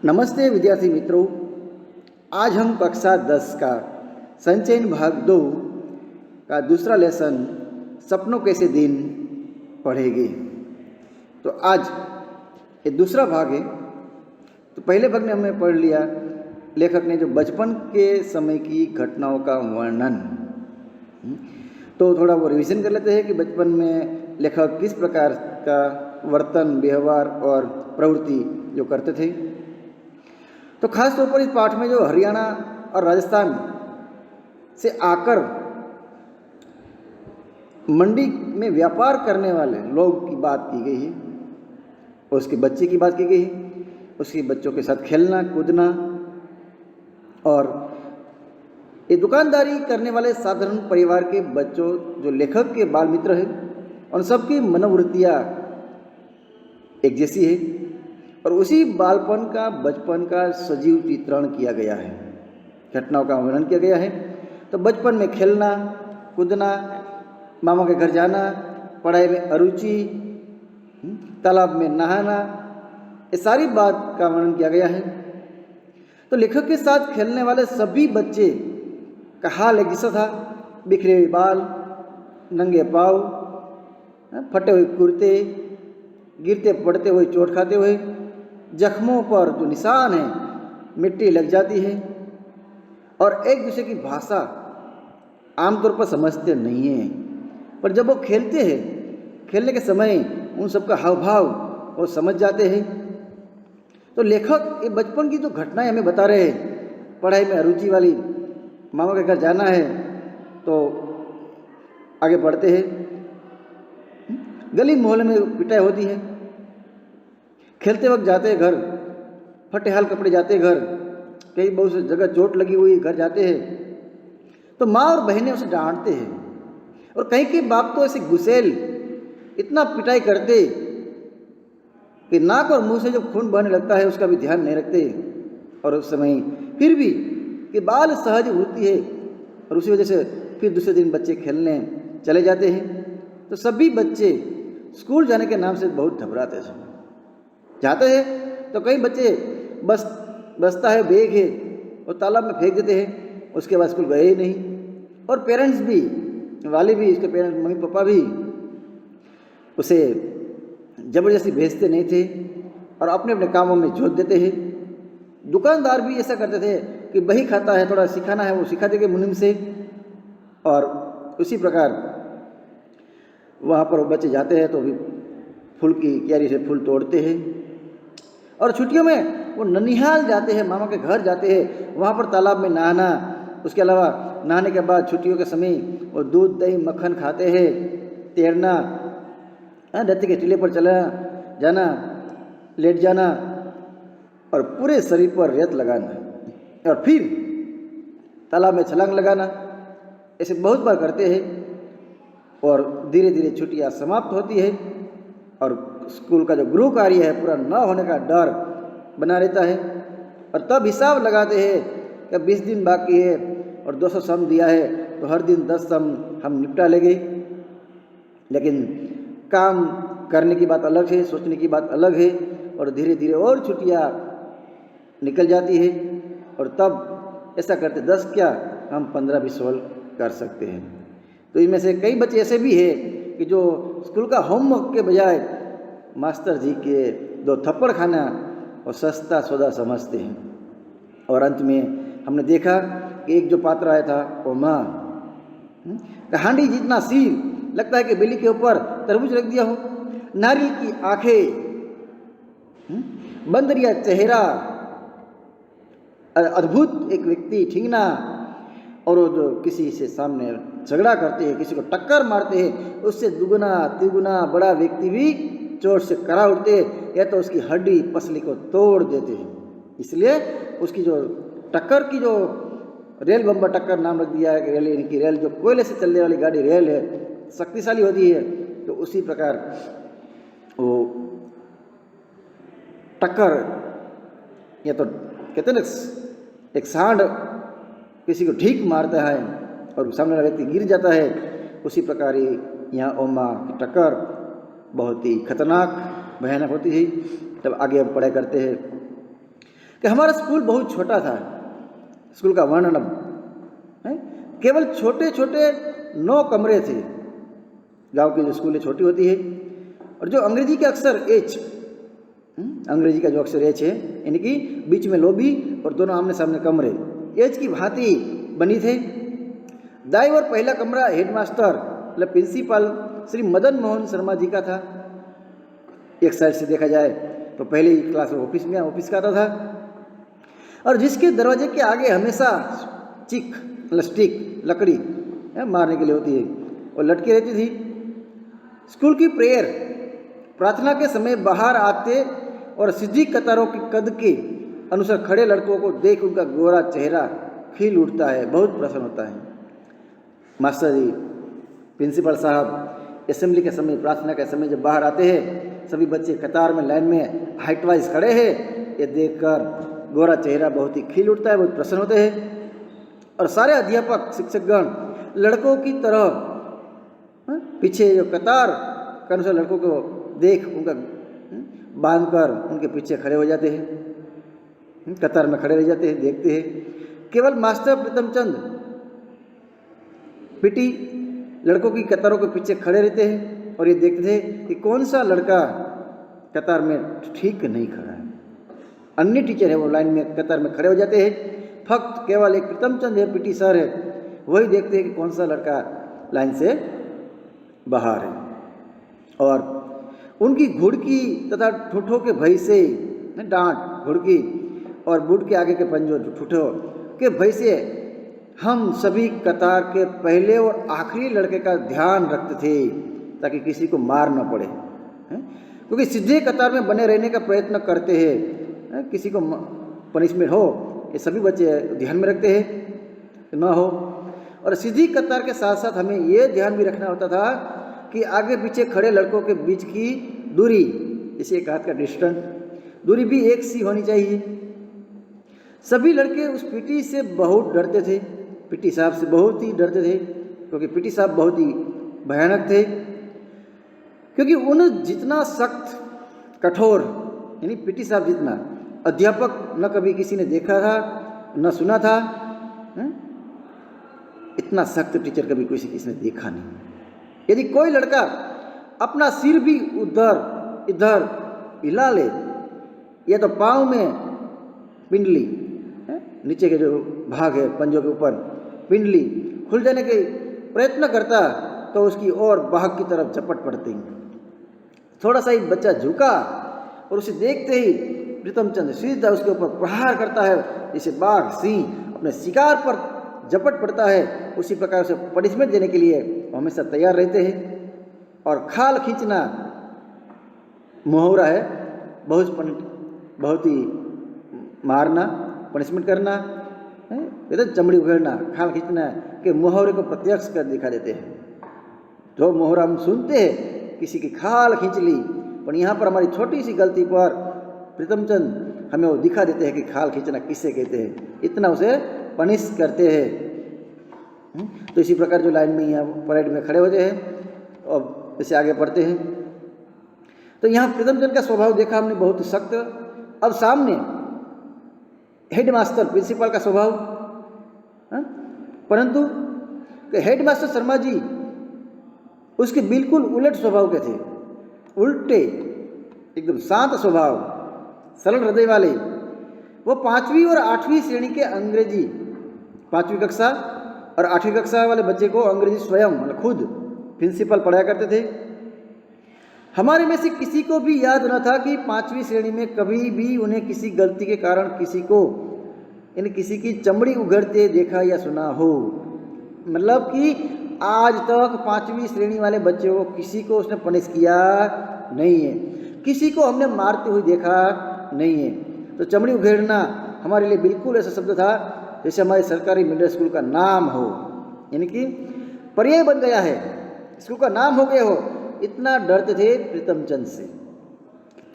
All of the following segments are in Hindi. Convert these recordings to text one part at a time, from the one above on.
नमस्ते विद्यार्थी मित्रों। आज हम कक्षा 10 का संचयन भाग 2 का दूसरा लेसन सपनों कैसे दिन पढ़ेंगे। तो आज ये दूसरा भाग है। तो पहले भाग में हमने पढ़ लिया लेखक ने जो बचपन के समय की घटनाओं का वर्णन। तो थोड़ा वो रिवीजन कर लेते हैं कि बचपन में लेखक किस प्रकार का वर्तन, व्यवहार और प्रवृत्ति जो करते थे। तो खास तौर पर इस पाठ में जो हरियाणा और राजस्थान से आकर मंडी में व्यापार करने वाले लोग की बात की गई है, उसके बच्चे की बात की गई है, उसके बच्चों के साथ खेलना कूदना और ये दुकानदारी करने वाले साधारण परिवार के बच्चों जो लेखक के बाल मित्र हैं, उन सबकी मनोवृत्तियाँ एक जैसी है और उसी बालपन का बचपन का सजीव चित्रण किया गया है, घटनाओं का वर्णन किया गया है। तो बचपन में खेलना कूदना, मामा के घर जाना, पढ़ाई में अरुचि, तालाब में नहाना, ये सारी बात का वर्णन किया गया है। तो लेखक के साथ खेलने वाले सभी बच्चे का हाल एक जैसा था। बिखरे हुए बाल, नंगे पाँव, फटे हुए कुर्ते, गिरते पड़ते हुए चोट खाते हुए, जख्मों पर जो निशान है मिट्टी लग जाती है और एक दूसरे की भाषा आमतौर पर समझते नहीं हैं, पर जब वो खेलते हैं, खेलने के समय उन सबका हाव भाव वो समझ जाते हैं। तो लेखक ये बचपन की जो घटनाएं हमें बता रहे हैं, पढ़ाई में अरुचि वाली, मामा के घर जाना है तो आगे बढ़ते हैं, गली मोहल्ले में पिटाई होती है, खेलते वक्त जाते घर, फटे हाल कपड़े जाते घर, कई बहुत सी जगह चोट लगी हुई घर जाते हैं, तो माँ और बहनें उसे डांटते हैं और कहीं के बाप तो ऐसे गुस्सेल इतना पिटाई करते कि नाक और मुंह से जो खून बहने लगता है उसका भी ध्यान नहीं रखते। और उस समय फिर भी कि बाल सहज होती है और उसी वजह से फिर दूसरे दिन बच्चे खेलने चले जाते हैं। तो सभी बच्चे स्कूल जाने के नाम से बहुत घबराते हैं। जाते हैं तो कई बच्चे बस्ता है, बैग है और तालाब में फेंक देते हैं, उसके बाद स्कूल गए ही नहीं। और पेरेंट्स भी, वाले भी, इसके पेरेंट्स मम्मी पापा भी उसे ज़बरदस्ती भेजते नहीं थे और अपने अपने कामों में झोंक देते हैं। दुकानदार भी ऐसा करते थे कि बही खाता है, थोड़ा सिखाना है वो सिखा देंगे मुनीम से, और उसी प्रकार वहाँ पर बच्चे जाते हैं तो भी फूल की क्यारी से फूल तोड़ते हैं। और छुट्टियों में वो ननिहाल जाते हैं, मामा के घर जाते हैं, वहाँ पर तालाब में नहाना, उसके अलावा नहाने के बाद छुट्टियों के समय वो दूध दही मक्खन खाते हैं, तैरना, नदी के टीले पर चला जाना, लेट जाना और पूरे शरीर पर रेत लगाना और फिर तालाब में छलांग लगाना, ऐसे बहुत बार करते हैं। और धीरे धीरे छुट्टियाँ समाप्त होती है और स्कूल का जो गृह कार्य है पूरा न होने का डर बना रहता है और तब हिसाब लगाते हैं कि 20 दिन बाकी है और 200 सम दिया है तो हर दिन 10 सम हम निपटा लेंगे। लेकिन काम करने की बात अलग है, सोचने की बात अलग है और धीरे धीरे और छुट्टियाँ निकल जाती है और तब ऐसा करते 10 क्या हम 15-20 सोल्व कर सकते हैं। तो इनमें से कई बच्चे ऐसे भी हैं कि जो स्कूल का होमवर्क के बजाय मास्टर जी के 2 थप्पड़ खाना और सस्ता सौदा समझते हैं। और अंत में हमने देखा कि एक जो पात्र आया था वो माँ, हांडी जितना सिर, लगता है कि बिल्ली के ऊपर तरबूज रख दिया हो, नारियल की आंखें, बंदरिया चेहरा, अद्भुत एक व्यक्ति ठिंगना, और वो जो किसी से सामने झगड़ा करते हैं, किसी को टक्कर मारते हैं, उससे दुगुना तिगुना बड़ा व्यक्ति भी चोट से करा उठते हैं या तो उसकी हड्डी पसली को तोड़ देते हैं। इसलिए उसकी जो टक्कर की जो रेल बम्बर टक्कर नाम रख दिया है कि रेल, यानी कि रेल जो कोयले से चलने वाली गाड़ी रेल है, शक्तिशाली होती है, तो उसी प्रकार वो टक्कर, या तो कहते हैं ना एक सांड किसी को ठीक मारता है और सामने वाला व्यक्ति गिर जाता है, उसी प्रकार ही यहाँ ओमा की टक्कर बहुत ही खतरनाक भयानक होती है। तब आगे हम पढ़ाई करते हैं। कि हमारा स्कूल बहुत छोटा था, स्कूल का वर्णन है, केवल छोटे छोटे 9 कमरे थे। गांव की जो स्कूलें छोटी होती है, और जो अंग्रेजी के अक्षर एच, अंग्रेजी का जो अक्षर एच है, यानी कि बीच में लॉबी और दोनों आमने सामने कमरे एच की भांति बनी थे। दाई और पहला कमरा हेडमास्टर मतलब प्रिंसिपल श्री मदन मोहन शर्मा जी का था। एक साइड से देखा जाए तो पहले ही क्लास ऑफिस का आता था, और जिसके दरवाजे के आगे हमेशा चिक स्टिक लकड़ी मारने के लिए होती है और लटकी रहती थी। स्कूल की प्रेयर प्रार्थना के समय बाहर आते और सीधी कतारों की कद के अनुसार खड़े लड़कों को देख उनका गोरा चेहरा खिल उठता है, बहुत प्रसन्न होता है। मास्टर जी, प्रिंसिपल साहब असेंबली के समय, प्रार्थना के समय जब बाहर आते हैं, सभी बच्चे कतार में लाइन में हाइट वाइज खड़े हैं, ये देखकर गोरा चेहरा बहुत ही खिल उठता है, बहुत प्रसन्न होते हैं। और सारे अध्यापक शिक्षकगण लड़कों की तरह पीछे जो कतार के अनुसार लड़कों को देख उनका बांधकर उनके पीछे खड़े हो जाते हैं, कतार में खड़े रह जाते हैं, देखते हैं। केवल मास्टर प्रीतमचंद पीटी लड़कों की कतारों के पीछे खड़े रहते हैं और ये देखते थे कि कौन सा लड़का कतार में ठीक नहीं खड़ा है। अन्य टीचर है वो लाइन में कतार में खड़े हो जाते हैं, फक्त केवल एक प्रीतमचंद है, पीटी सर है, वही देखते हैं कि कौन सा लड़का लाइन से बाहर है। और उनकी घुड़की तथा ठूठों के भय से, डांट घुड़की और बूट के आगे के पंजों ठूठों के भय से हम सभी कतार के पहले और आखिरी लड़के का ध्यान रखते थे ताकि किसी को मार न पड़े, क्योंकि सीधे कतार में बने रहने का प्रयत्न करते हैं, किसी को पनिशमेंट हो ये सभी बच्चे ध्यान में रखते हैं न हो। और सीधी कतार के साथ साथ हमें ये ध्यान भी रखना होता था कि आगे पीछे खड़े लड़कों के बीच की दूरी, जैसे एक हाथ का डिस्टेंस, दूरी भी एक सी होनी चाहिए। सभी लड़के उस पीटी से बहुत डरते थे, पीटी साहब से बहुत ही डरते थे, क्योंकि पीटी साहब बहुत ही भयानक थे। क्योंकि उन जितना सख्त कठोर, यानी पीटी साहब जितना अध्यापक न कभी किसी ने देखा था न सुना था, इतना सख्त टीचर कभी किसी ने देखा नहीं। यदि कोई लड़का अपना सिर भी उधर इधर हिला ले या तो पाँव में पिंडली, नीचे के जो भाग है पंजों के ऊपर पिंडली खुल जाने के प्रयत्न करता तो उसकी और बाहक की तरफ झपट पड़ती। थोड़ा सा ही बच्चा झुका और उसे देखते ही प्रीतमचंद सीधा उसके ऊपर प्रहार करता है, जैसे बाघ सिंह अपने शिकार पर झपट पड़ता है, उसी प्रकार से पनिशमेंट देने के लिए वो हमेशा तैयार रहते हैं। और खाल खींचना मुहावरा है, बहुत ही मारना, पनिशमेंट करना, ये तो चमड़ी उघेड़ना, खाल खींचना के मुहावरे को प्रत्यक्ष कर दिखा देते हैं। जो मुहावरा हम सुनते हैं किसी की खाल खींच ली, पर यहाँ पर हमारी छोटी सी गलती पर प्रीतमचंद हमें वो दिखा देते हैं कि खाल खींचना किससे कहते हैं, इतना उसे पनिश करते हैं। तो इसी प्रकार जो लाइन में यहाँ परेड में खड़े होते हैं और इसे आगे बढ़ते हैं। तो यहाँ प्रीतमचंद का स्वभाव देखा हमने बहुत सख्त। अब सामने हेडमास्टर प्रिंसिपल का स्वभाव, परंतु हेडमास्टर शर्मा जी उसके बिल्कुल उलट स्वभाव के थे, उल्टे एकदम शांत स्वभाव, सरल हृदय वाले। वो 5वीं और 8वीं श्रेणी के अंग्रेजी, 5वीं कक्षा और 8वीं कक्षा वाले बच्चे को अंग्रेजी स्वयं मतलब खुद प्रिंसिपल पढ़ाया करते थे। हमारे में से किसी को भी याद न था कि 5वीं श्रेणी में कभी भी उन्हें किसी गलती के कारण किसी को यानी किसी की चमड़ी उघड़ते देखा या सुना हो। मतलब कि आज तक 5वीं श्रेणी वाले बच्चे को किसी को उसने पनिश किया नहीं है, किसी को हमने मारते हुए देखा नहीं है। तो चमड़ी उघेड़ना हमारे लिए बिल्कुल ऐसा शब्द था जैसे हमारे सरकारी मिडिल स्कूल का नाम हो, यानी कि पर्याय बन गया है, स्कूल का नाम हो गया हो। इतना डरते थे प्रीतमचंद से,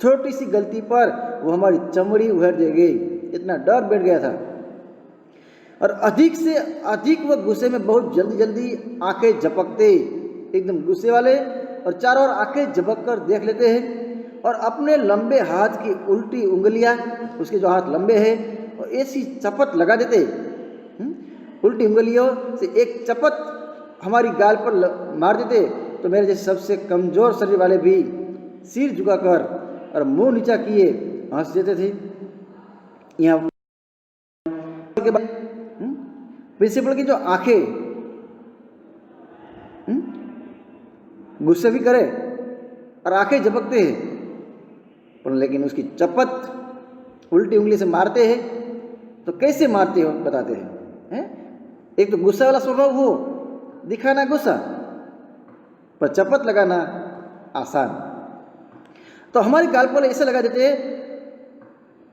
छोटी सी गलती पर वो हमारी चमड़ी उघेड़ देंगे, इतना डर बैठ गया था। और अधिक से अधिक वह गुस्से में बहुत जल्दी जल्दी आंखें झपकते, एकदम गुस्से वाले, और चारों ओर आंखें झपक कर देख लेते हैं और अपने लंबे हाथ की उल्टी उंगलियां, उसके जो हाथ लंबे हैं, और ऐसी चपत लगा देते, उल्टी उंगलियों से एक चपत हमारी गाल पर मार देते, तो मेरे जैसे सबसे कमजोर शरीर वाले भी सिर झुकाकर और मुंह नीचा किए हंस देते थे। यहाँ के बाद प्रिंसिपल की जो आंखें गुस्से भी करे और आंखें झपकते हैं, पर लेकिन उसकी चपत उल्टी उंगली से मारते हैं। तो कैसे मारते हो बताते हैं? एक तो गुस्सा वाला स्वभाव हो, दिखाना गुस्सा, पर चपत लगाना आसान। तो हमारी गाल पर ऐसे लगा देते हैं,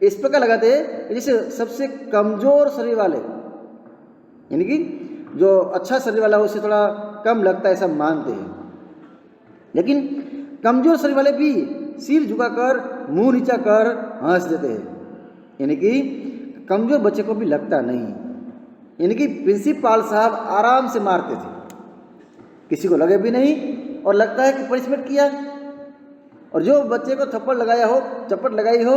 इस प्रकार लगाते हैं जैसे सबसे कमजोर शरीर वाले, यानी कि जो अच्छा शरीर वाला हो उससे थोड़ा कम लगता है, ऐसा मानते हैं। लेकिन कमजोर शरीर वाले भी सिर झुकाकर मुंह नीचा कर हंस देते हैं, यानी कि कमजोर बच्चे को भी लगता नहीं। यानी कि प्रिंसिपल साहब आराम से मारते थे, किसी को लगे भी नहीं और लगता है कि पनिशमेंट किया। और जो बच्चे को थप्पड़ लगाया हो, चपट लगाई हो,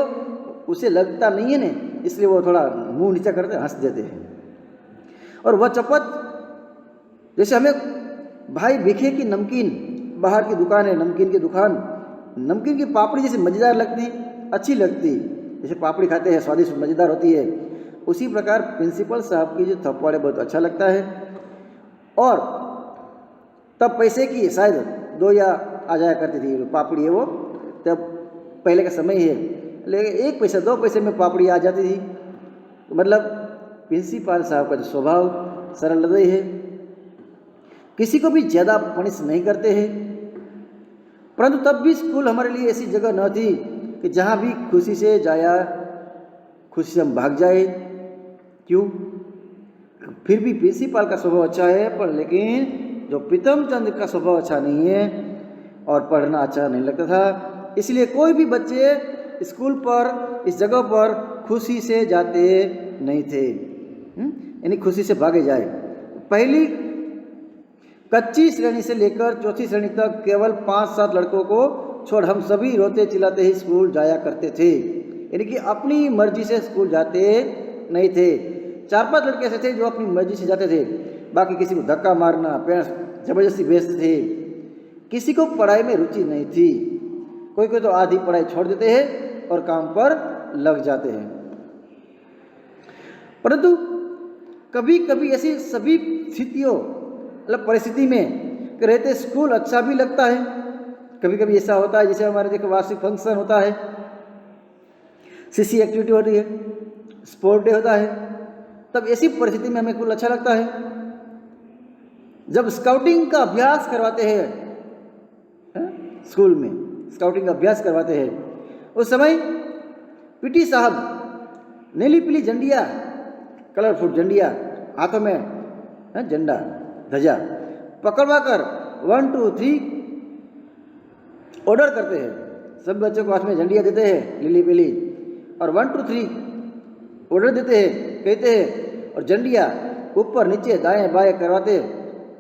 उसे लगता नहीं है ना, इसलिए वो थोड़ा मुंह नीचा करते हंस देते हैं। और वह चपत जैसे हमें भाई बिखे की नमकीन, बाहर की दुकान है नमकीन की दुकान, नमकीन की पापड़ी जैसे मज़ेदार लगती, अच्छी लगती, जैसे पापड़ी खाते हैं स्वादिष्ट मज़ेदार होती है, उसी प्रकार प्रिंसिपल साहब की जो थप्पड़ है बहुत अच्छा लगता है। और तब पैसे की शायद 2 या आ जाया करती थी पापड़ी है वो, तब पहले का समय है, लेकिन 1 पैसा 2 पैसे में पापड़ी आ जाती थी। मतलब प्रिंसिपल साहब का जो स्वभाव सरल हृदय है, किसी को भी ज़्यादा पनिश नहीं करते हैं। परंतु तब भी स्कूल हमारे लिए ऐसी जगह न थी कि जहाँ भी खुशी से जाया, खुशी से हम भाग जाए। क्यों? फिर भी प्रिंसिपल का स्वभाव अच्छा है, पर लेकिन जो प्रीतम चंद का स्वभाव अच्छा नहीं है और पढ़ना अच्छा नहीं लगता था, इसलिए कोई भी बच्चे स्कूल पर, इस जगह पर खुशी से जाते नहीं थे, यानी खुशी से भागे जाए। पहली कच्ची श्रेणी से लेकर चौथी श्रेणी तक केवल 5-7 लड़कों को छोड़ हम सभी रोते चिल्लाते ही स्कूल जाया करते थे, यानी कि अपनी मर्जी से स्कूल जाते नहीं थे। 4-5 लड़के ऐसे थे जो अपनी मर्जी से जाते थे, बाकी किसी को धक्का मारना, पेरेंट्स जबरदस्ती भेजते थे। किसी को पढ़ाई में रुचि नहीं थी, कोई कोई तो आधी पढ़ाई छोड़ देते हैं और काम पर लग जाते हैं। परंतु कभी कभी ऐसी सभी स्थितियों, मतलब परिस्थिति में रहते स्कूल अच्छा भी लगता है। कभी कभी ऐसा होता है जैसे हमारे देखो वार्षिक फंक्शन होता है, सीसी एक्टिविटी होती है, स्पोर्ट डे होता है, तब ऐसी परिस्थिति में हमें स्कूल अच्छा लगता है। जब स्काउटिंग का अभ्यास करवाते हैं स्कूल में, स्काउटिंग का अभ्यास करवाते हैं, उस समय पीटी साहब नीली पीली झंडियाँ, कलरफुल झंडियाँ, हाथों में झंडा ध्वजा पकड़वा कर 1 2 3 ऑर्डर करते हैं। सब बच्चों को हाथ में झंडियाँ देते हैं नीली पीली, और 1 2 3 ऑर्डर देते हैं, कहते हैं, और झंडियाँ ऊपर नीचे दाएं बाएं करवाते।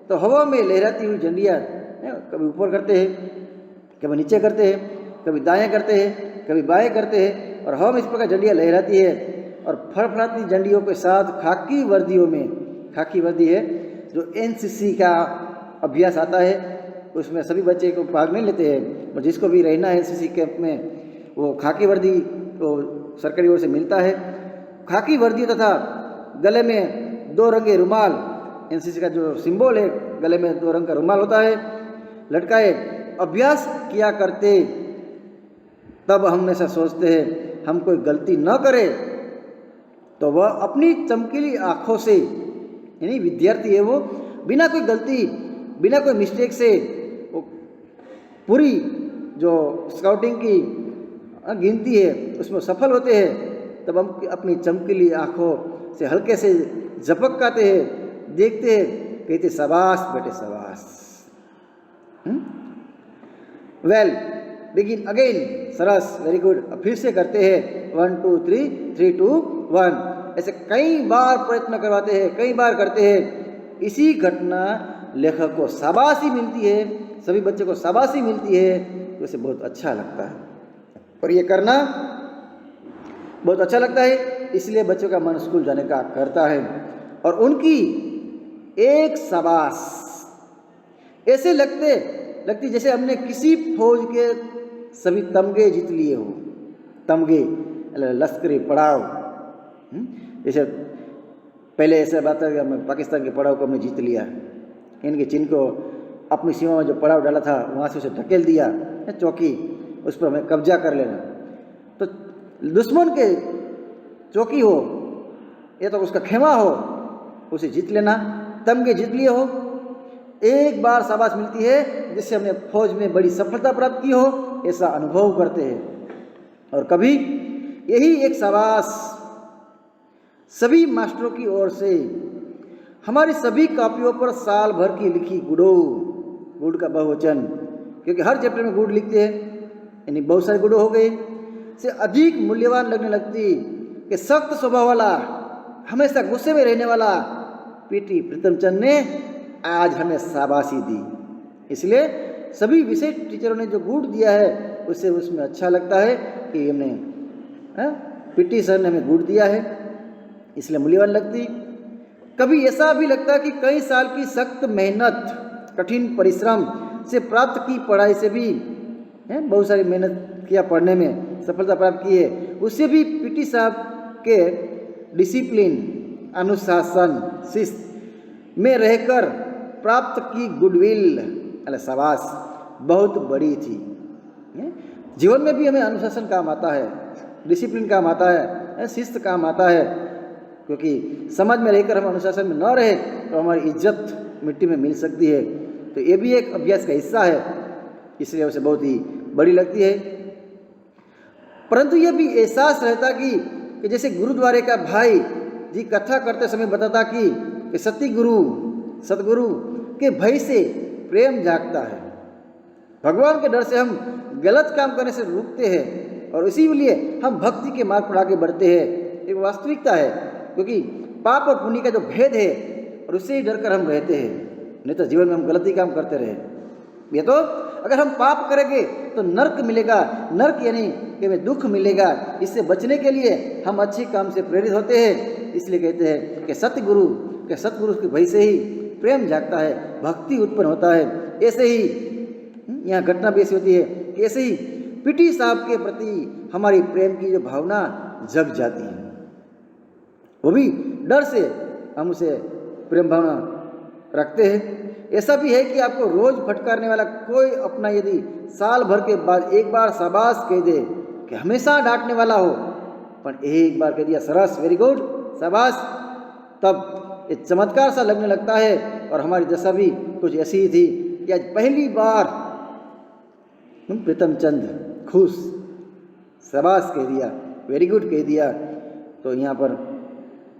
तो हवा में लहराती हुई झंडियाँ कभी ऊपर करते हैं, कभी नीचे करते हैं, कभी दाएं करते हैं, कभी बाएं करते हैं, और हवा में इस प्रकार झंडियाँ लहराती है। और फड़फड़ाती झंडियों के साथ खाकी वर्दियों में, खाकी वर्दी है जो एनसीसी का अभ्यास आता है, उसमें सभी बच्चे को भाग नहीं लेते हैं, और जिसको भी रहना है एनसीसी कैंप में वो खाकी वर्दी तो सरकारी ओर से मिलता है। खाकी वर्दी तथा गले में 2 रंगे रुमाल, एनसीसी का जो सिंबल है, गले में 2 रंग का रुमाल होता है, लटकाए अभ्यास किया करते। तब हम हमेशा सोचते हैं हम कोई गलती न करे तो वह अपनी चमकीली आँखों से, यानी विद्यार्थी है वो, बिना कोई गलती, बिना कोई मिस्टेक से वो पूरी जो स्काउटिंग की गिनती है उसमें सफल होते हैं। तब हम अपनी चमकीली आँखों से हल्के से झपकाते हैं, देखते हैं, कहते शाबाश बेटे शाबाश। वेल बिगिन अगेन, सरस, वेरी गुड। अब फिर से करते हैं 1 2 3 3 2 1, ऐसे कई बार प्रयत्न करवाते हैं, कई बार करते हैं। इसी घटना लेखक को शाबाशी मिलती है, सभी बच्चों को शाबाशी मिलती है, तो इसे बहुत अच्छा लगता है। और ये करना बहुत अच्छा लगता है, इसलिए बच्चों का मन स्कूल जाने का करता है। और उनकी एक शाबाश ऐसे लगती जैसे हमने किसी फौज के सभी तमगे जीत लिए हो। तमगे लश्करी पड़ाव, जैसे पहले ऐसा बात है कि हमने पाकिस्तान के पड़ाव को हमने जीत लिया, इनके चीन को अपनी सीमा में जो पड़ाव डाला था वहाँ से उसे ढकेल दिया, चौकी उस पर हमें कब्जा कर लेना। तो दुश्मन के चौकी हो या तो उसका खेमा हो, उसे जीत लेना। तमगे जीत लिए हो, एक बार शाबाश मिलती है जिससे हमने फौज में बड़ी सफलता प्राप्त की हो, ऐसा अनुभव करते हैं। और कभी यही एक शाबाश सभी मास्टरों की ओर से हमारी सभी कॉपियों पर साल भर की लिखी गुड का बहुवचन, क्योंकि हर चैप्टर में गुड लिखते हैं, यानी बहुत सारे गुडो हो गए, से अधिक मूल्यवान लगने लगती कि सख्त स्वभाव वाला, हमेशा गुस्से में रहने वाला पीटी प्रीतमचंद ने आज हमें शाबाशी दी। इसलिए सभी विषय टीचरों ने जो गुड दिया है उससे उसमें अच्छा लगता है कि हमने पीटी सर ने हमें गुड दिया है, इसलिए मूल्यवान लगती। कभी ऐसा भी लगता कि कई साल की सख्त मेहनत, कठिन परिश्रम से प्राप्त की पढ़ाई से भी बहुत सारी मेहनत किया, पढ़ने में सफलता प्राप्त की है, उससे भी पीटी साहब के डिसिप्लिन, अनुशासन, शिस्त में रहकर प्राप्त की गुडविल, अरे शाबाश, बहुत बड़ी थी। जीवन में भी हमें अनुशासन काम आता है, डिसिप्लिन काम आता है, शिस्त काम आता है, क्योंकि समाज में रहकर हम अनुशासन में न रहे तो हमारी इज्जत मिट्टी में मिल सकती है। तो ये भी एक अभ्यास का हिस्सा है, इसलिए उसे बहुत ही बड़ी लगती है। परंतु यह भी एहसास रहता कि जैसे गुरुद्वारे का भाई जी कथा करते समय बताता कि सतगुरु के भय से प्रेम जागता है। भगवान के डर से हम गलत काम करने से रुकते हैं और इसीलिए हम भक्ति के मार्ग पर आगे बढ़ते हैं। एक वास्तविकता है, क्योंकि पाप और पुण्य का जो भेद है और उससे ही डर कर हम रहते हैं, नहीं तो जीवन में हम गलती काम करते रहे। ये तो अगर हम पाप करेंगे तो नर्क मिलेगा, नर्क यानी कि हमें दुख मिलेगा। इससे बचने के लिए हम अच्छे काम से प्रेरित होते हैं। इसलिए कहते हैं कि सतगुरु के भय से ही प्रेम जागता है, भक्ति उत्पन्न होता है। ऐसे ही यहाँ घटना भी ऐसी होती है कि ऐसे ही पीटी साहब के प्रति हमारी प्रेम की जो भावना जग जाती है, वो भी डर से हम उसे प्रेम भावना रखते हैं। ऐसा भी है कि आपको रोज फटकारने वाला कोई अपना यदि साल भर के बाद एक बार शाबाश कह दे, कि हमेशा डांटने वाला हो पर एक बार कह दिया सरस, वेरी गुड, शाबाश, तब एक चमत्कार सा लगने लगता है। और हमारी दशा भी कुछ ऐसी ही थी कि आज पहली बार प्रीतमचंद खुश, शाबाश कह दिया, वेरी गुड कह दिया, तो यहाँ पर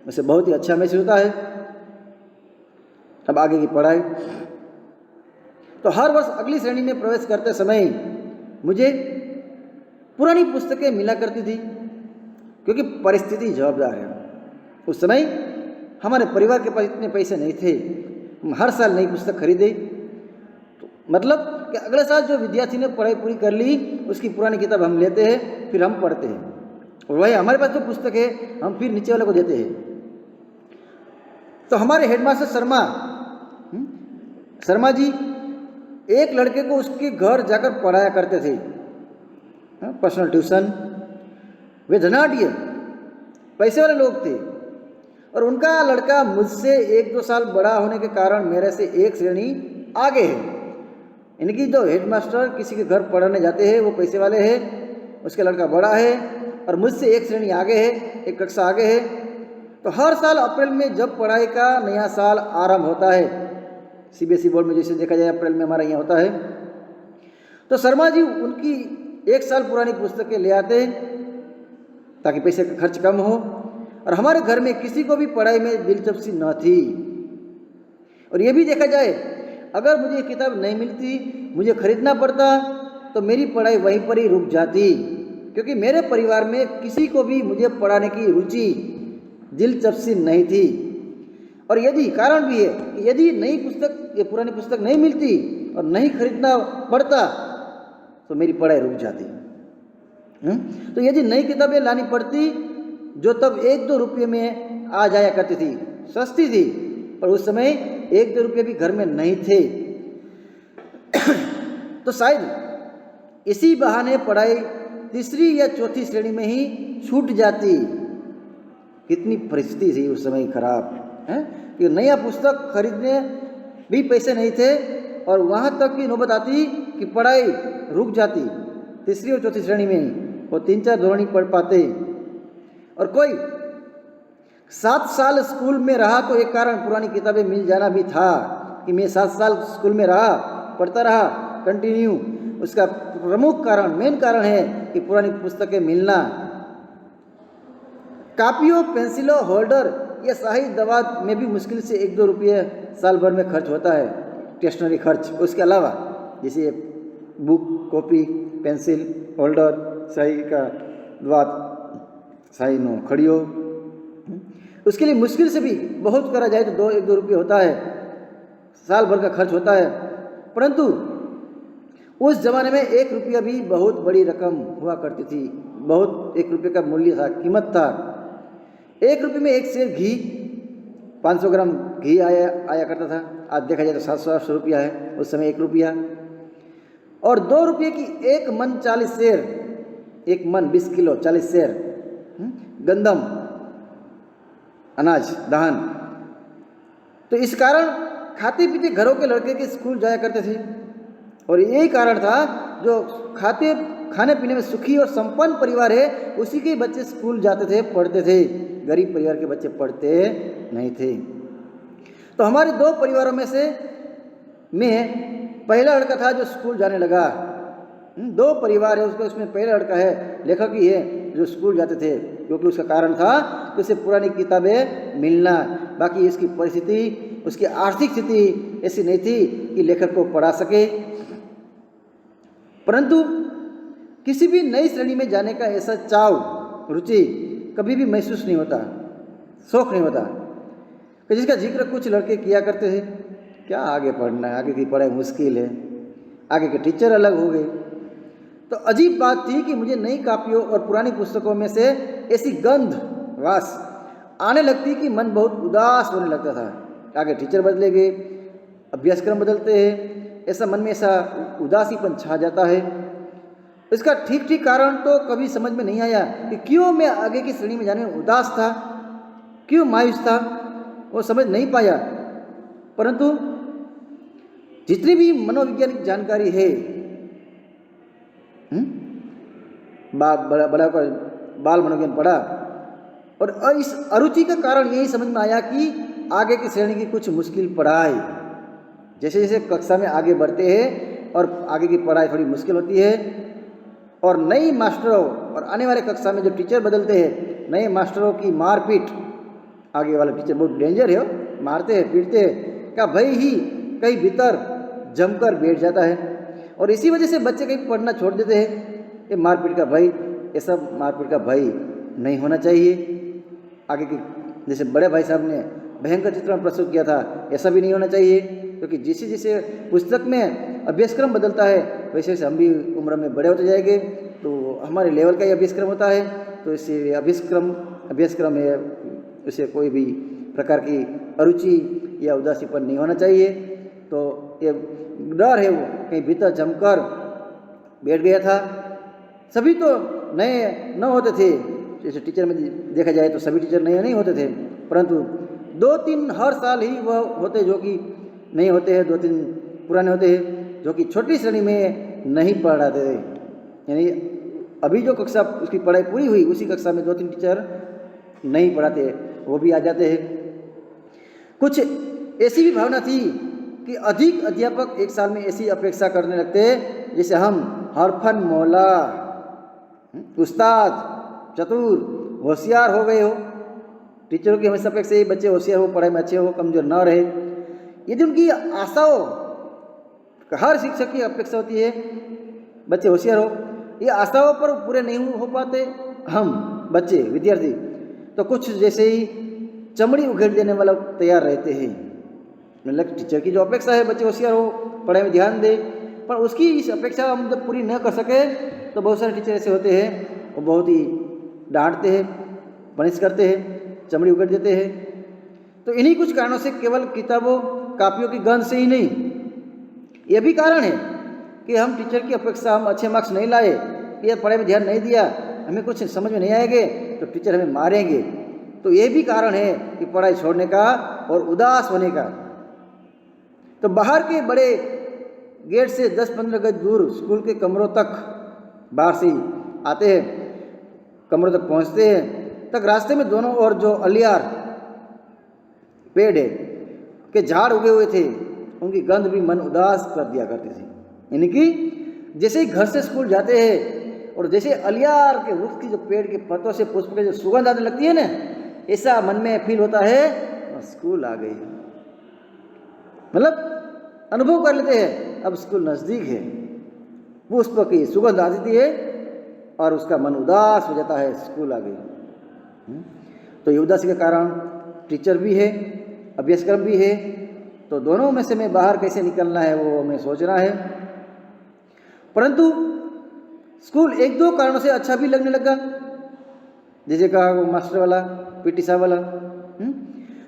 उसे बहुत ही अच्छा महसूस होता है। अब आगे की पढ़ाई, तो हर वर्ष अगली श्रेणी में प्रवेश करते समय मुझे पुरानी पुस्तकें मिला करती थी, क्योंकि परिस्थिति जवाबदार है। उस समय हमारे परिवार के पास इतने पैसे नहीं थे, हम हर साल नई पुस्तक खरीदे, तो मतलब कि अगले साल जो विद्यार्थी ने पढ़ाई पूरी कर ली उसकी पुरानी किताब हम लेते हैं, फिर हम पढ़ते हैं, और वही हमारे पास जो पुस्तक है हम फिर नीचे वाले को देते हैं। तो हमारे हेडमास्टर शर्मा जी एक लड़के को उसके घर जाकर पढ़ाया करते थे, पर्सनल ट्यूशन। वे धनाढ़ पैसे वाले लोग थे और उनका लड़का मुझसे 1-2 साल बड़ा होने के कारण मेरे से एक श्रेणी आगे है। इनकी जो हेडमास्टर किसी के घर पढ़ाने जाते हैं वो पैसे वाले हैं, उसका लड़का बड़ा है और मुझसे एक श्रेणी आगे है, एक कक्षा आगे है। तो हर साल अप्रैल में जब पढ़ाई का नया साल आरंभ होता है, सीबीएसई बोर्ड में जैसे देखा जाए अप्रैल में हमारा यहाँ होता है, तो शर्मा जी उनकी 1 साल पुरानी पुस्तकें ले आते हैं ताकि पैसे का खर्च कम हो। और हमारे घर में किसी को भी पढ़ाई में दिलचस्पी न थी। और ये भी देखा जाए अगर मुझे किताब नहीं मिलती, मुझे खरीदना पड़ता, तो मेरी पढ़ाई वहीं पर ही रुक जाती, क्योंकि मेरे परिवार में किसी को भी मुझे पढ़ाने की रुचि, दिलचस्पी नहीं थी। और यदि कारण भी है कि यदि नई पुस्तक या पुरानी पुस्तक नहीं मिलती और नहीं खरीदना पड़ता तो मेरी पढ़ाई रुक जाती। तो यदि नई किताबें लानी पड़ती जो तब 1-2 रुपये में आ जाया करती थी, सस्ती थी, पर उस समय 1-2 रुपये भी घर में नहीं थे। तो शायद इसी बहाने पढ़ाई तीसरी या चौथी श्रेणी में ही छूट जाती। कितनी परिस्थिति थी उस समय खराब है कि नया पुस्तक खरीदने भी पैसे नहीं थे, और वहाँ तक की नौबत आती कि पढ़ाई रुक जाती तीसरी और चौथी श्रेणी में ही, और 3-4 दौरान ही पढ़ पाते। और कोई 7 साल स्कूल में रहा तो एक कारण पुरानी किताबें मिल जाना भी था कि मैं 7 साल स्कूल में रहा, पढ़ता रहा कंटिन्यू। उसका प्रमुख कारण, मेन कारण है कि पुरानी पुस्तकें मिलना। कापियों, पेंसिलों, होल्डर या शाही दवात में भी मुश्किल से 1-2 रुपये साल भर में खर्च होता है, स्टेशनरी खर्च। उसके अलावा जैसे बुक, कॉपी, पेंसिल, होल्डर, शाही का दवात, शाही नो खड़ियों, उसके लिए मुश्किल से भी बहुत करा जाए तो 1-2 रुपये होता है, साल भर का खर्च होता है। परंतु उस जमाने में 1 रुपया भी बहुत बड़ी रकम हुआ करती थी, बहुत 1 रुपये का मूल्य था, कीमत था। 1 रुपये में 1 सेर घी, 500 ग्राम घी आया करता था। आज देखा जाए तो 700-800 रुपया है, उस समय 1 रुपया। और 2 रुपये की 1 मन 40 सेर, 1 मन 20 किलो 40 सेर गंदम अनाज धान। तो इस कारण खाते पीते घरों के लड़के के स्कूल जाया करते थे, और यही कारण था जो खाने पीने में सुखी और संपन्न परिवार है उसी के बच्चे स्कूल जाते थे, पढ़ते थे। गरीब परिवार के बच्चे पढ़ते नहीं थे। तो हमारे 2 परिवारों में से मैं पहला लड़का था जो स्कूल जाने लगा। 2 परिवार है उसमें पहला लड़का है, लेखक ही है जो स्कूल जाते थे, क्योंकि उसका कारण था कि उसे पुरानी किताबें मिलना। बाकी इसकी परिस्थिति, उसकी आर्थिक स्थिति ऐसी नहीं थी कि लेखक को पढ़ा सके। परंतु किसी भी नई श्रेणी में जाने का ऐसा चाव, रुचि कभी भी महसूस नहीं होता, शौक नहीं होता, कि जिसका जिक्र कुछ लड़के किया करते थे। क्या आगे पढ़ना है, आगे की पढ़ाई मुश्किल है, आगे के टीचर अलग हो गए। तो अजीब बात थी कि मुझे नई कापियों और पुरानी पुस्तकों में से ऐसी गंध वास आने लगती कि मन बहुत उदास होने लगता था। आगे टीचर बदलेंगे, अभ्यासक्रम बदलते हैं, ऐसा मन में ऐसा उदासीपन छा जाता है। इसका ठीक कारण तो कभी समझ में नहीं आया कि क्यों मैं आगे की श्रेणी में जाने में उदास था, क्यों मायूस था, वो समझ नहीं पाया। परंतु जितनी भी मनोवैज्ञानिक जानकारी है, बड़ा बाल मनोविज्ञान पढ़ा, और इस अरुचि का कारण यही समझ में आया कि आगे की श्रेणी की कुछ मुश्किल पढ़ाई, जैसे जैसे कक्षा में आगे बढ़ते हैं और आगे की पढ़ाई थोड़ी मुश्किल होती है, और नई मास्टरों और आने वाले कक्षा में जो टीचर बदलते हैं, नए मास्टरों की मारपीट, आगे वाला टीचर बहुत डेंजर है, मारते हैं पीटते हैं, का भय ही कहीं भीतर जमकर बैठ जाता है। और इसी वजह से बच्चे कहीं पढ़ना छोड़ देते हैं। ये मारपीट का भय, ये सब मारपीट का भय नहीं होना चाहिए। आगे की, जैसे बड़े भाई साहब ने भयंकर चित्रण प्रस्तुत किया था, ऐसा भी नहीं होना चाहिए, क्योंकि जैसे जैसे पुस्तक में अभ्यासक्रम बदलता है वैसे वैसे हम भी उम्र में बड़े होते जाएंगे, तो हमारे लेवल का ही अभ्यासक्रम होता है। तो इससे अभ्यासक्रम है, उसे कोई भी प्रकार की अरुचि या उदासीपन नहीं होना चाहिए। तो ये डर है वो कहीं भीतर जमकर बैठ गया था। सभी तो नए न होते थे, जैसे टीचर में देखा जाए तो सभी टीचर नए नहीं होते थे, परंतु 2-3 हर साल ही वह होते जो कि नहीं होते हैं, 2-3 पुराने होते हैं जो कि छोटी श्रेणी में नहीं पढ़ाते थे। यानी अभी जो कक्षा उसकी पढ़ाई पूरी हुई उसी कक्षा में 2-3 टीचर नहीं पढ़ाते, वो भी आ जाते हैं। कुछ ऐसी भी भावना थी कि अधिक अध्यापक एक साल में ऐसी अपेक्षा करने लगते जैसे हम हरफन मौला, उस्ताद, चतुर, होशियार हो गए हो। टीचरों की हमेशा अपेक्षा बच्चे होशियार हो, पढ़ाई में अच्छे हो, कमजोर न रहे। यदि उनकी आशाओं, हर शिक्षक की अपेक्षा होती है बच्चे होशियार हो, ये आशाओं पर पूरे नहीं हो पाते हम बच्चे विद्यार्थी, तो कुछ जैसे ही चमड़ी उघेड़ देने वाला तैयार रहते हैं। मतलब टीचर की जो अपेक्षा है बच्चे होशियार हो, पढ़ाई में ध्यान दे, पर उसकी इस अपेक्षा हम जब पूरी न कर सके तो बहुत सारे टीचर ऐसे होते हैं, वो बहुत ही डांटते हैं, पनिश करते हैं, चमड़ी उगड़ देते हैं। तो इन्हीं कुछ कारणों से केवल किताबों कापियों की गंध से ही नहीं, यह भी कारण है कि हम टीचर की अपेक्षा हम अच्छे मार्क्स नहीं लाए, कि यार पढ़ाई में ध्यान नहीं दिया, हमें कुछ समझ में नहीं आएंगे तो टीचर हमें मारेंगे। तो ये भी कारण है कि पढ़ाई छोड़ने का और उदास होने का। तो बाहर के बड़े गेट से 10-15 गज दूर स्कूल के कमरों तक बाहर से आते हैं, कमरों तक पहुंचते हैं, तक रास्ते में दोनों ओर जो अलियार पेड़ है के झाड़ उगे हुए थे, उनकी गंध भी मन उदास कर दिया करती थी। यानी कि जैसे ही घर से स्कूल जाते हैं और जैसे अलियार के वृक्ष की जो पेड़ के पत्तों से पुष्प के जो सुगंध आने लगती है ना, ऐसा मन में फील होता है और स्कूल आ गई, मतलब अनुभव कर लेते हैं अब स्कूल नज़दीक है। पुष्प की सुगंध आती है और उसका मन उदास हो जाता है, स्कूल आ गई। तो ये उदासी का कारण टीचर भी है, अभ्यासक्रम भी है। तो दोनों में से मैं बाहर कैसे निकलना है वो हमें सोचना है। परंतु स्कूल 1-2 कारणों से अच्छा भी लगने लगा, जैसे कहा वो मास्टर वाला, पीटी साहब वाला।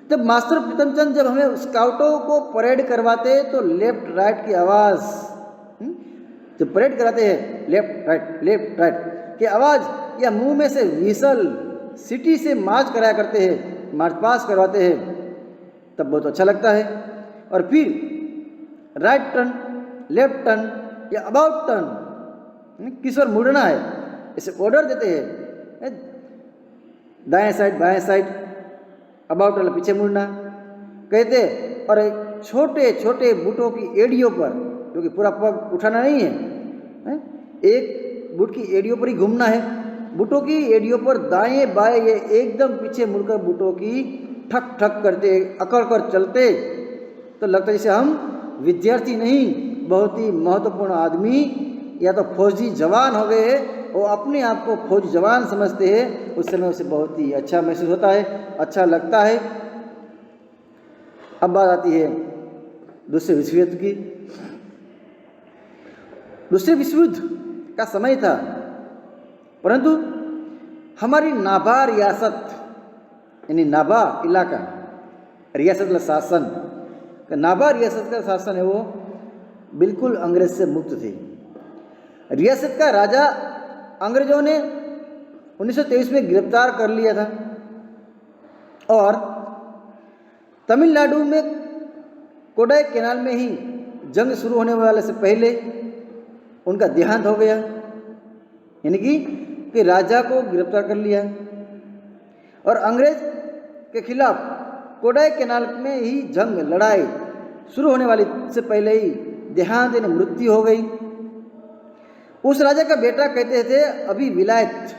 जब मास्टर प्रीतमचंद जब हमें स्काउटों को परेड करवाते तो लेफ्ट राइट की आवाज़, जब परेड कराते हैं लेफ्ट राइट की आवाज़ या मुंह में से विसल सिटी से मार्च कराया करते हैं, मार्च पास करवाते हैं, तब बहुत अच्छा लगता है। और फिर राइट टर्न, लेफ्ट टर्न या अबाउट टर्न, किस ओर मुड़ना है इसे ऑर्डर देते हैं, दाएं साइड बाएं साइड, अबाउट वाला पीछे मुड़ना कहते। और छोटे छोटे बूटों की एड़ियों पर, क्योंकि पूरा पग उठाना नहीं है, एक बूट की एड़ियों पर ही घूमना है, बूटों की एड़ियों पर दाएं बाएं ये एकदम पीछे मुड़कर बूटों की ठक ठक करते अकड़ कर चलते, तो लगता है जैसे हम विद्यार्थी नहीं बहुत ही महत्वपूर्ण आदमी या तो फौजी जवान हो गए हैं, वो अपने आप को फौजी जवान समझते हैं। उस समय उसे बहुत ही अच्छा महसूस होता है, अच्छा लगता है। अब बात आती है दूसरे विश्व युद्ध की। दूसरे विश्व युद्ध का समय था, परंतु हमारी नाभा रियासत यानी नाभा इलाका, रियासत का शासन, नाभा रियासत का शासन है वो बिल्कुल अंग्रेज से मुक्त थी। रियासत का राजा अंग्रेजों ने 1923 में गिरफ्तार कर लिया था और तमिलनाडु में कोडाई कैनाल में ही जंग शुरू होने वाले से पहले उनका देहांत हो गया। यानी कि राजा को गिरफ्तार कर लिया और अंग्रेज के खिलाफ कोडाई कैनाल में ही जंग लड़ाई शुरू होने वाली से पहले ही देहांत यानी मृत्यु हो गई। उस राजा का बेटा कहते थे अभी विलायत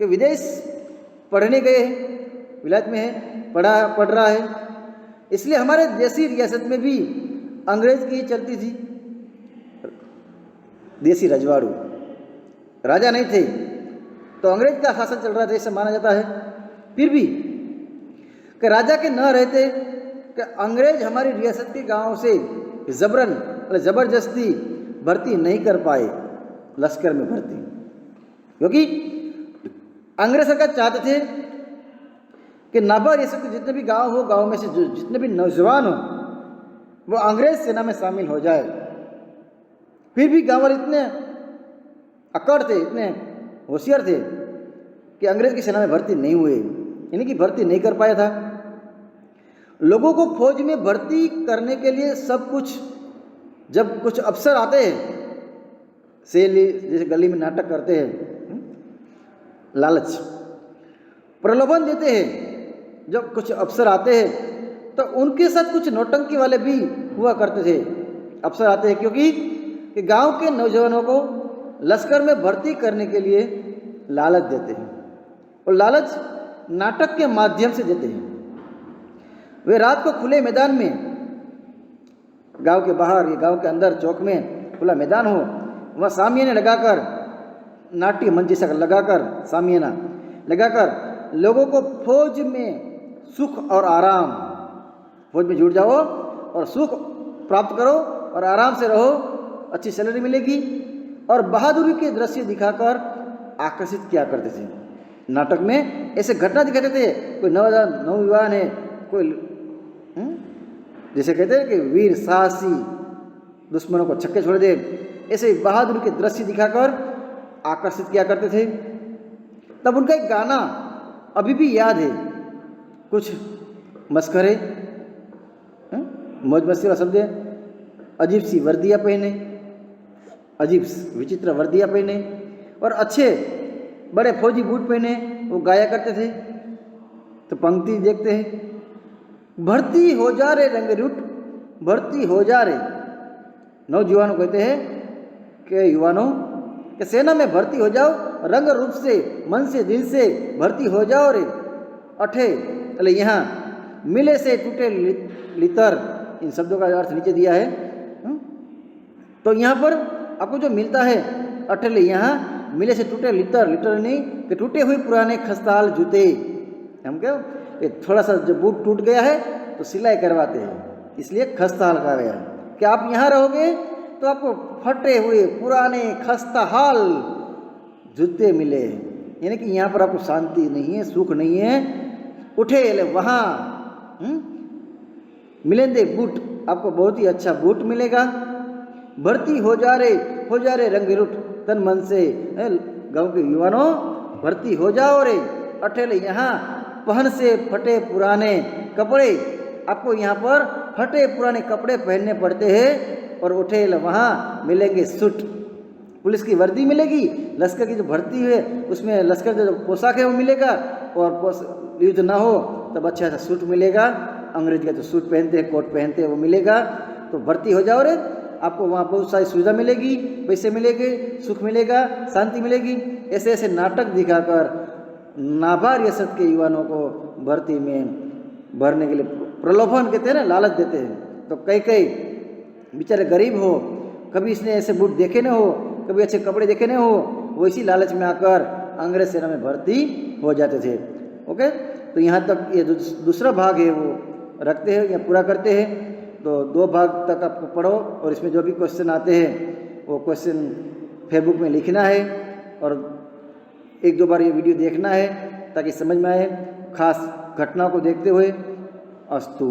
के विदेश पढ़ने गए हैं, विलायत में है, पढ़ रहा है, इसलिए हमारे देसी रियासत में भी अंग्रेज की चलती थी। देसी रजवाड़ू राजा नहीं थे तो अंग्रेज का शासन चल रहा था ऐसा माना जाता है। फिर भी कि राजा के न रहते कि अंग्रेज हमारी रियासत के गांव से जबरन ज़बरदस्ती भर्ती नहीं कर पाए लश्कर में भर्ती, क्योंकि अंग्रेज सरकार चाहते थे कि नाभा रियासत के जितने भी गांव हो, गांव में से जितने भी नौजवान हो वो अंग्रेज सेना में शामिल हो जाए। फिर भी गांव वाले इतने अकड़ थे, इतने होशियार थे कि अंग्रेज की सेना में भर्ती नहीं हुए, यानी कि भर्ती नहीं कर पाया था। लोगों को फौज में भर्ती करने के लिए सब कुछ, जब कुछ अफसर आते हैं सेली जैसे गली में नाटक करते हैं, लालच प्रलोभन देते हैं, जब कुछ अफसर आते हैं तो उनके साथ कुछ नौटंकी वाले भी हुआ करते थे। अफसर आते हैं क्योंकि गांव के नौजवानों को लश्कर में भर्ती करने के लिए लालच देते हैं और लालच नाटक के माध्यम से देते हैं। वे रात को खुले मैदान में, गांव के बाहर या गांव के अंदर चौक में खुला मैदान हो, वहाँ सामियाने लगाकर, नाट्य मंच जैसा लगाकर सामियाना लगाकर लोगों को फौज में सुख और आराम, फौज में जुट जाओ और सुख प्राप्त करो और आराम से रहो, अच्छी सैलरी मिलेगी, और बहादुरी के दृश्य दिखाकर आकर्षित किया करते थे। नाटक में ऐसे घटना दिखाते थे, कोई नौजवान है, कोई जैसे कहते हैं कि वीर साहसी दुश्मनों को छक्के छोड़ दे, ऐसे बहादुरी के दृश्य दिखाकर आकर्षित किया करते थे। तब उनका एक गाना अभी भी याद है, कुछ मस्खरे, मौज मस्ती वाला शब्द है, अजीब सी वर्दियाँ पहने, अजीब विचित्र वर्दियाँ पहने और अच्छे बड़े फौजी बूट पहने वो गाया करते थे। तो पंक्ति देखते हैं, भर्ती हो जा रे रंगरूट, भर्ती हो जा रे। नौजवानों कहते हैं कि युवानों कि सेना में भर्ती हो जाओ, रंग रूप से, मन से, दिल से भर्ती हो जाओ रे। अठे अले यहाँ मिले से टूटे लितर, इन शब्दों का अर्थ नीचे दिया है। तो यहाँ पर आपको जो मिलता है, अठले यहाँ मिले से टूटे लितर, लिटर नहीं कि टूटे हुए पुराने खस्ताल जूते। हम क्या थोड़ा सा जब बूट टूट गया है तो सिलाई करवाते हैं, इसलिए खस्ताहाल कहा गया है कि आप यहाँ रहोगे तो आपको फटे हुए पुराने खस्ताहाल जूते मिले, यानी कि यहाँ पर आपको शांति नहीं है, सुख नहीं है। उठे ले वहाँ मिलेंगे बूट, आपको बहुत ही अच्छा बूट मिलेगा। भर्ती हो जा रे रंगरूट तन मन से, गांव के युवानों भर्ती हो जाओ रे। अठेले यहाँ पहन से फटे पुराने कपड़े, आपको यहाँ पर फटे पुराने कपड़े पहनने पड़ते हैं। और उठेल वहाँ मिलेंगे सूट, पुलिस की वर्दी मिलेगी, लश्कर की जो भर्ती है उसमें लश्कर का जो पोशाक है वो मिलेगा, और युद्ध ना हो तब अच्छा सा सूट मिलेगा, अंग्रेज का जो सूट पहनते हैं, कोट पहनते हैं वो मिलेगा। तो भर्ती हो जाओ रे, आपको वहाँ बहुत सारी सुविधा मिलेगी, पैसे मिलेंगे, सुख मिलेगा, शांति मिलेगी। ऐसे ऐसे नाटक दिखाकर नाभा रियासत के युवानों को भर्ती में भरने के लिए प्रलोभन कहते हैं ना, लालच देते हैं। तो कई बेचारे गरीब हो, कभी इसने ऐसे बूट देखे ना हो, कभी अच्छे कपड़े देखे ना हो, वो इसी लालच में आकर अंग्रेज सेना में भर्ती हो जाते थे। ओके, तो यहाँ तक ये दूसरा भाग है वो रखते हैं या पूरा करते हैं। तो 2 भाग तक आपको पढ़ो, और इसमें जो भी क्वेश्चन आते हैं वो क्वेश्चन फेसबुक में लिखना है, और 1-2 बार ये वीडियो देखना है ताकि समझ में आए, खास घटनाओं को देखते हुए। अस्तु।